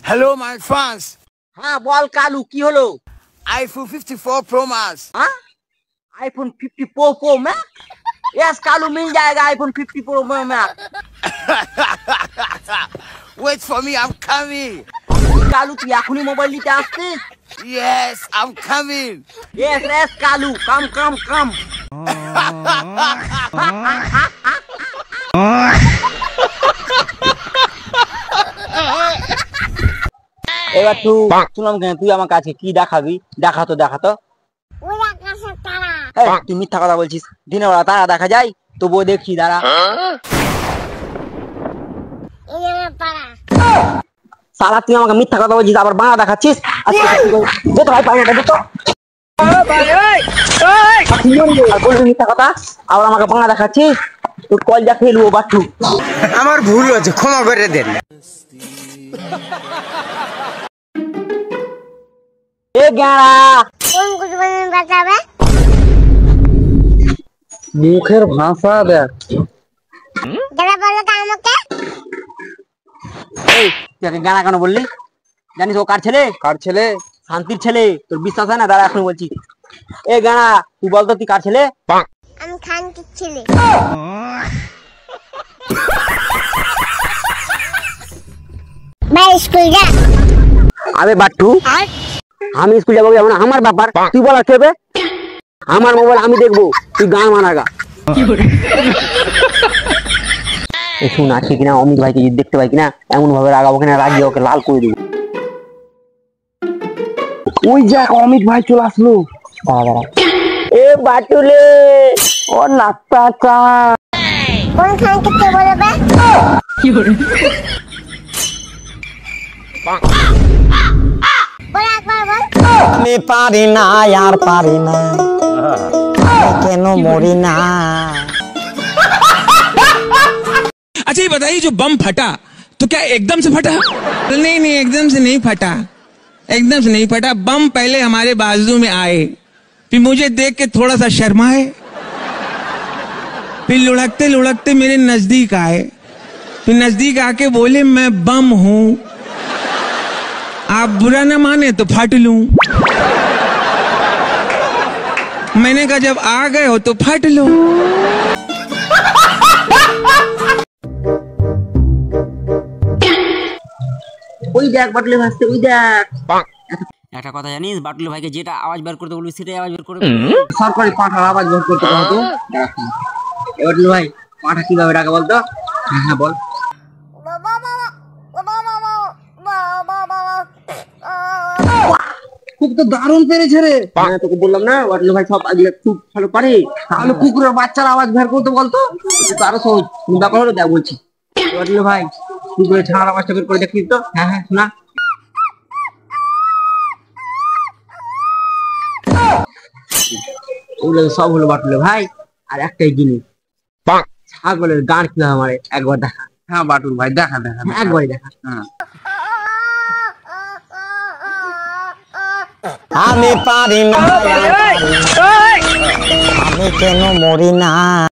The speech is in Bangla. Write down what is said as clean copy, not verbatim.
Hello my fans. হ্যাঁ বল কালু কি হলো? iPhone 54 Pro Max. हाँ iPhone 54 Pro Max? Yes Kalu मिल जाएगा iPhone 54 Pro Max. Wait for me, I'm coming. Kalu তুই এখনই মোবাইল নিতে আসছিস? Yes, I'm coming. Yes yes Kalu কাম. এবার শুনলাম কেন তুই আমার কাছে কি দেখাবি? দেখাতো তুই মিথ্যা কথা বলছিস। দিনের বেলা তারা দেখা যায় তবুও দেখছি দাঁড়া। সারা তুই আমাকে মিথ্যা কথা বলছিস আবার বাংলা দেখাচ্ছিস। ভাই পায়নাটা দেখো বলবি মিথ্যা কথা আবার আমাকে বাংলা দেখাচ্ছিস। তোর কল যা ফেলবো বাট্টু। আমার ভুল হয়েছে, ক্ষমা করে দেন। এ গেঁড়া মুখের ভাষা দেখ। এই তুই গানা কেন বললি? জানিস ও কার ছেলে? শান্তির ছেলে। তোর বিশ্বাস হয় না? দাঁড়া এখন বলছি। এ গানা তুই বলতো তুই কার ছেলে? আমি খানকির ছেলে। ভাই স্কুল যা। আবে বাট্টু আমি স্কুল যাবো না, আমার ব্যাপার। তুই বল কে? আমার মোবাইল আমি দেখবো, তুই গান মানাগা। শুন আছে কিনা অমিত ভাইকে যদি দেখতে পাই কিনা এমন ভাবে রাগাবো কিনা, রাগিয়ে ওকে লাল করে দেবো। ওই যাক অমিত ভাই চলে আসলো। দাঁড়া এ বাটুলে ও নাস্তা চা কোন খানকিতে বলবে? কি করে? বল একবার বল। আমি পারি না আর পারি না, কেন মরি না। अच्छा ये बताइए जो बम फटा तो क्या एकदम से फटा? नहीं एकदम से नहीं फटा, एकदम से नहीं फटा। बम पहले हमारे बाजू में आए, फिर मुझे देख के थोड़ा सा शर्माए, फिर लुढ़कते मेरे नजदीक आए, फिर नजदीक आके बोले मैं बम हूं, आप बुरा न माने तो फट लूं। मैंने कहा जब आ गए हो तो फट लो। ওই দেখ বাটুলে ভাসতে, ওই দেখ। একটা কথা জানিস, বাটুলে ভাইকে যেটা আওয়াজ বের করতে বলবি সেটাই আওয়াজ বের করবে। সরকারি পাঁঠার আওয়াজ বের করতে হতো। বাটুলে ভাই পাঁঠা কিভাবে ডাকে বলতো? হ্যাঁ বল। খুব তো দারুণ পেরেছে রে। হ্যাঁ তোকে বললাম না বাটুলে ভাই সব আজকে খুব ভালো পারে। তাহলে কুকুরের বাচ্চার আওয়াজ বের করতে বলতো, আরো সহজ ব্যাপার হলো। দেখ বলছি বাটুলে ভাই কুকুরের ছাড়ার আওয়াজটা বের করে দেখছিস তো? হ্যাঁ শোনা। ওগুলো সব হলো বাটুলে ভাই। আর একটাই জিনিস, ছাগলের গান কিভাবে মারে একবার দেখা। হ্যাঁ বাটুল ভাই দেখা একবারই দেখা। আমি পারি না, আমি কেন মরি না।